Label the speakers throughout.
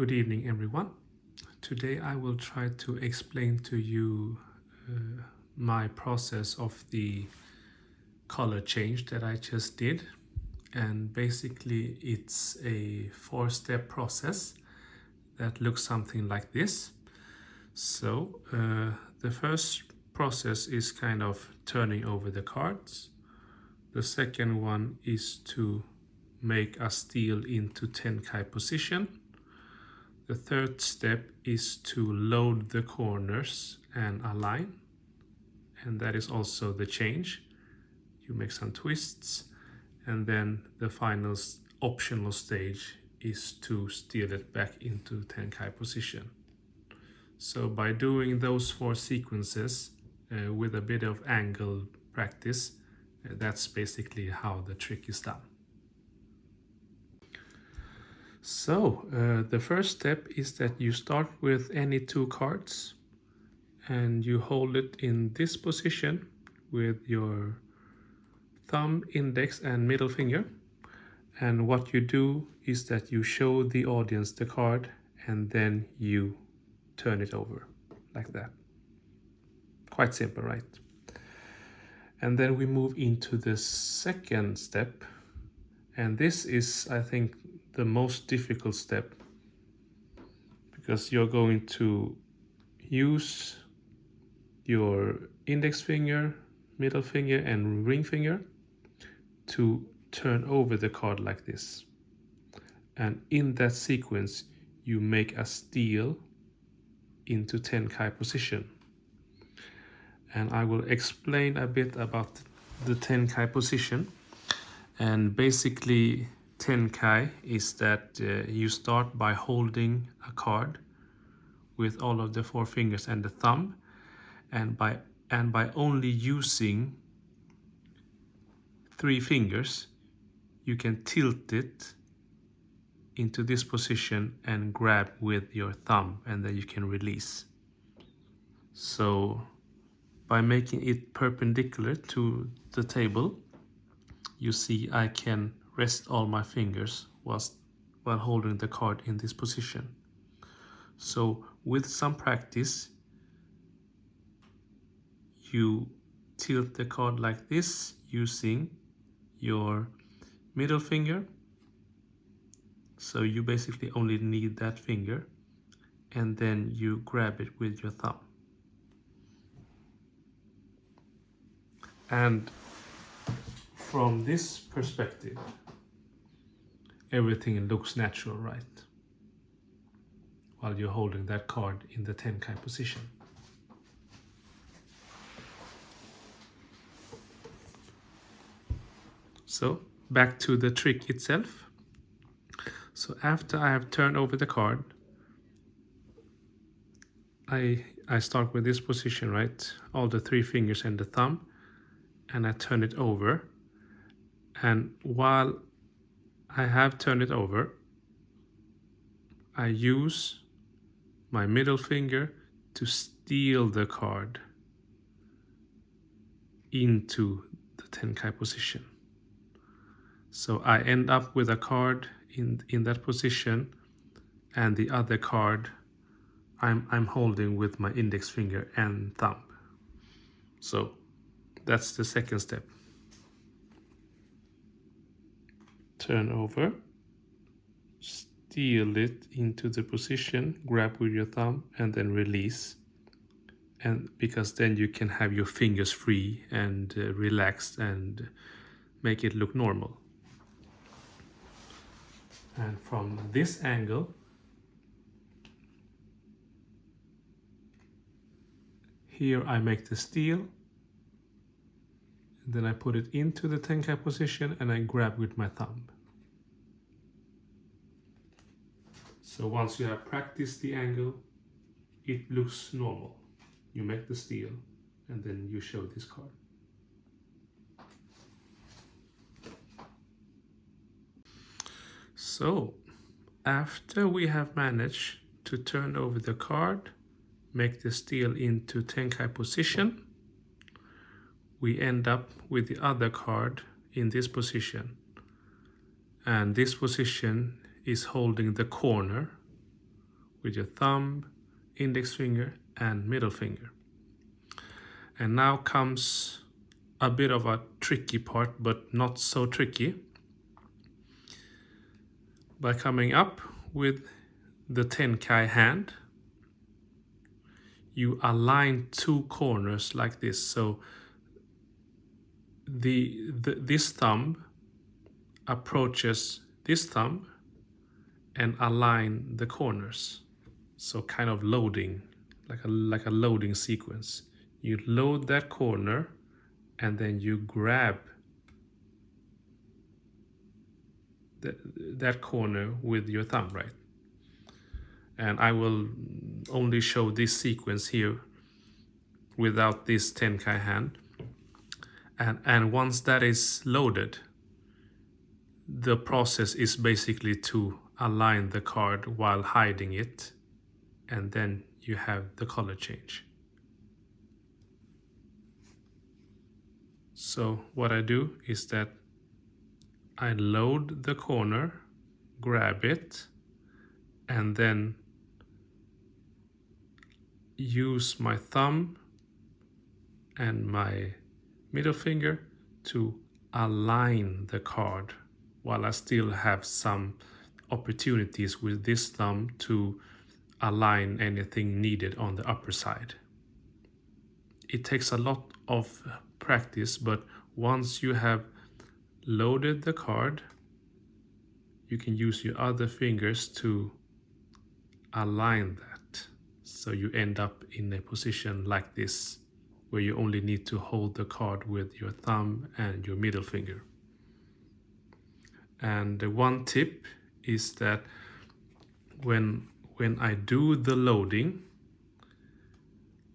Speaker 1: Good evening, everyone. Today I will try to explain to you my process of the color change that I just did. And basically it's a 4-step process that looks something like this. So the first process is kind of turning over the cards. The second one is to make a steal into Tenkai position. The third step is to load the corners and align, and that is also the change. You make some twists, and then the final optional stage is to steal it back into Tenkai position. So by doing those 4 sequences with a bit of angle practice, that's basically how the trick is done. So the first step is that you start with any 2 cards and you hold it in this position with your thumb, index and middle finger. And what you do is that you show the audience the card and then you turn it over like that. Quite simple, right? And then we move into the second step. And this is, I think, the most difficult step, because you're going to use your index finger, middle finger and ring finger to turn over the card like this. And in that sequence you make a steal into Tenkai position. And I will explain a bit about the Tenkai position. And basically Tenkai is that you start by holding a card with all of the 4 fingers and the thumb, and by only using 3 fingers you can tilt it into this position and grab with your thumb, and then you can release. So by making it perpendicular to the table, you see I can rest all my fingers while holding the card in this position. So with some practice, you tilt the card like this using your middle finger. So you basically only need that finger, and then you grab it with your thumb. And from this perspective, everything looks natural, right? While you're holding that card in the Tenkai position. So back to the trick itself. So after I have turned over the card, I start with this position, right? All the 3 fingers and the thumb, and I turn it over. And while I have turned it over, I use my middle finger to steal the card into the Tenkai position. So I end up with a card in that position, and the other card I'm holding with my index finger and thumb. So that's the second step. Turn over, steal it into the position, grab with your thumb, and then release. And because then you can have your fingers free and relaxed and make it look normal. And from this angle, here I make the steal, and then I put it into the Tenkai position and I grab with my thumb. So once you have practiced the angle, it looks normal. You make the steal and then you show this card. So after we have managed to turn over the card, make the steal into Tenkai position, we end up with the other card in this position. And this position is holding the corner with your thumb, index finger, and middle finger. And now comes a bit of a tricky part, but not so tricky. By coming up with the Tenkai hand, you align two corners like this. So this thumb approaches this thumb and align the corners. So kind of loading, like a loading sequence. You load that corner and then you grab that corner with your thumb, right? And I will only show this sequence here without this Tenkai hand. And once that is loaded, the process is basically to align the card while hiding it, and then you have the color change. So what I do is that I load the corner, grab it, and then use my thumb and my middle finger to align the card, while I still have some opportunities with this thumb to align anything needed on the upper side. It takes a lot of practice, but once you have loaded the card, you can use your other fingers to align that. So you end up in a position like this, where you only need to hold the card with your thumb and your middle finger. And one tip is that when I do the loading,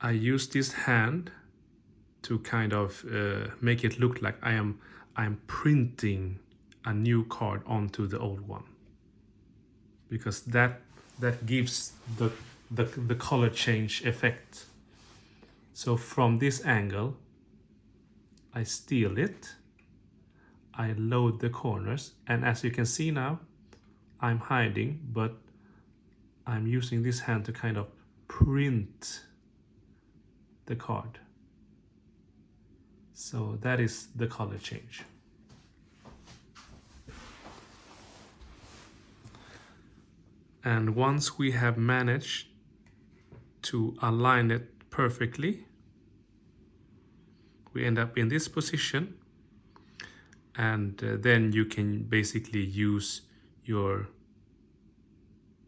Speaker 1: I use this hand to kind of make it look like I'm printing a new card onto the old one, because that gives the color change effect. So from this angle, I steal it, I load the corners, and as you can see now, I'm hiding, but I'm using this hand to kind of print the card. So that is the color change. And once we have managed to align it perfectly, we end up in this position, and then you can basically use your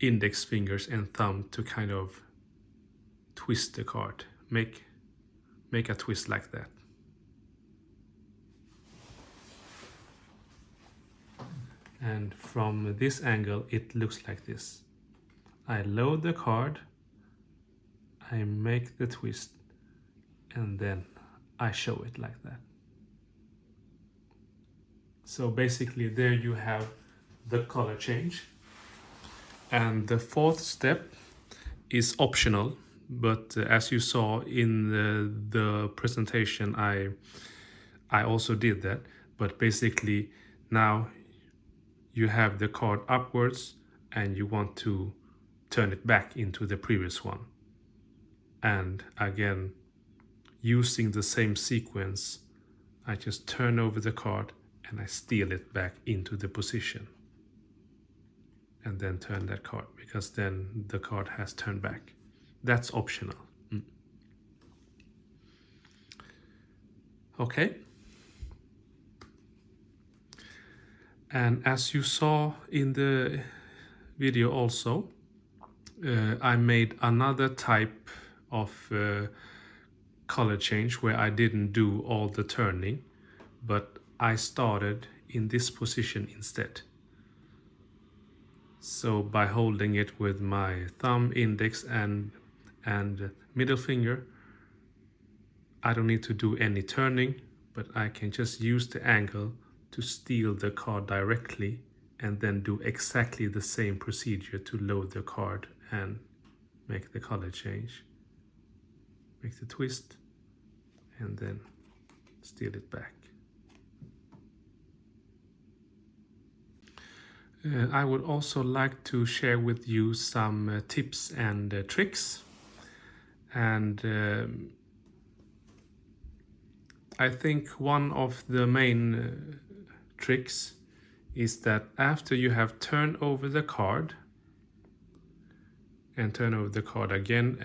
Speaker 1: index fingers and thumb to kind of twist the card, make a twist like that. And from this angle, it looks like this. I load the card, I make the twist, and then I show it like that. So basically there you have the color change. And the fourth step is optional, but as you saw in the presentation, I also did that. But basically now you have the card upwards and you want to turn it back into the previous one. And again, using the same sequence, I just turn over the card and I steal it back into the position. And then turn that card, because then the card has turned back. That's optional. Okay. And as you saw in the video also, I made another type of color change where I didn't do all the turning, but I started in this position instead. So by holding it with my thumb, index, and middle finger, I don't need to do any turning, but I can just use the angle to steal the card directly and then do exactly the same procedure to load the card and make the color change. Make the twist and then steal it back. I would also like to share with you some tips and tricks. And I think one of the main tricks is that after you have turned over the card and turn over the card again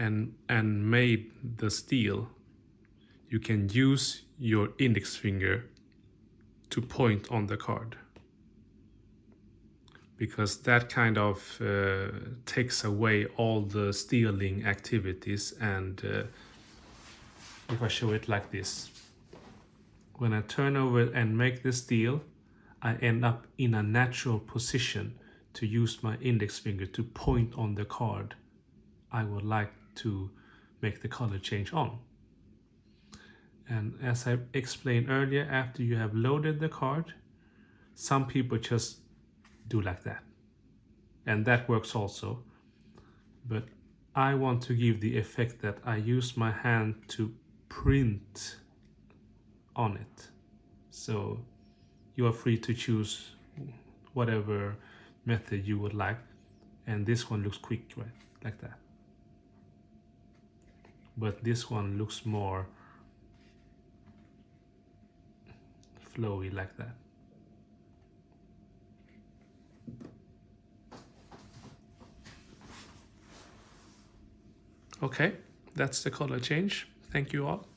Speaker 1: and made the steel, you can use your index finger to point on the card, because that kind of takes away all the stealing activities. And if I show it like this, when I turn over and make the steal, I end up in a natural position to use my index finger to point on the card I would like to make the color change on. And as I explained earlier, after you have loaded the card, some people just do like that. And that works also. But I want to give the effect that I use my hand to print on it. So you are free to choose whatever method you would like. And this one looks quick, right? Like that. But this one looks more flowy, like that. Okay, that's the color change. Thank you all.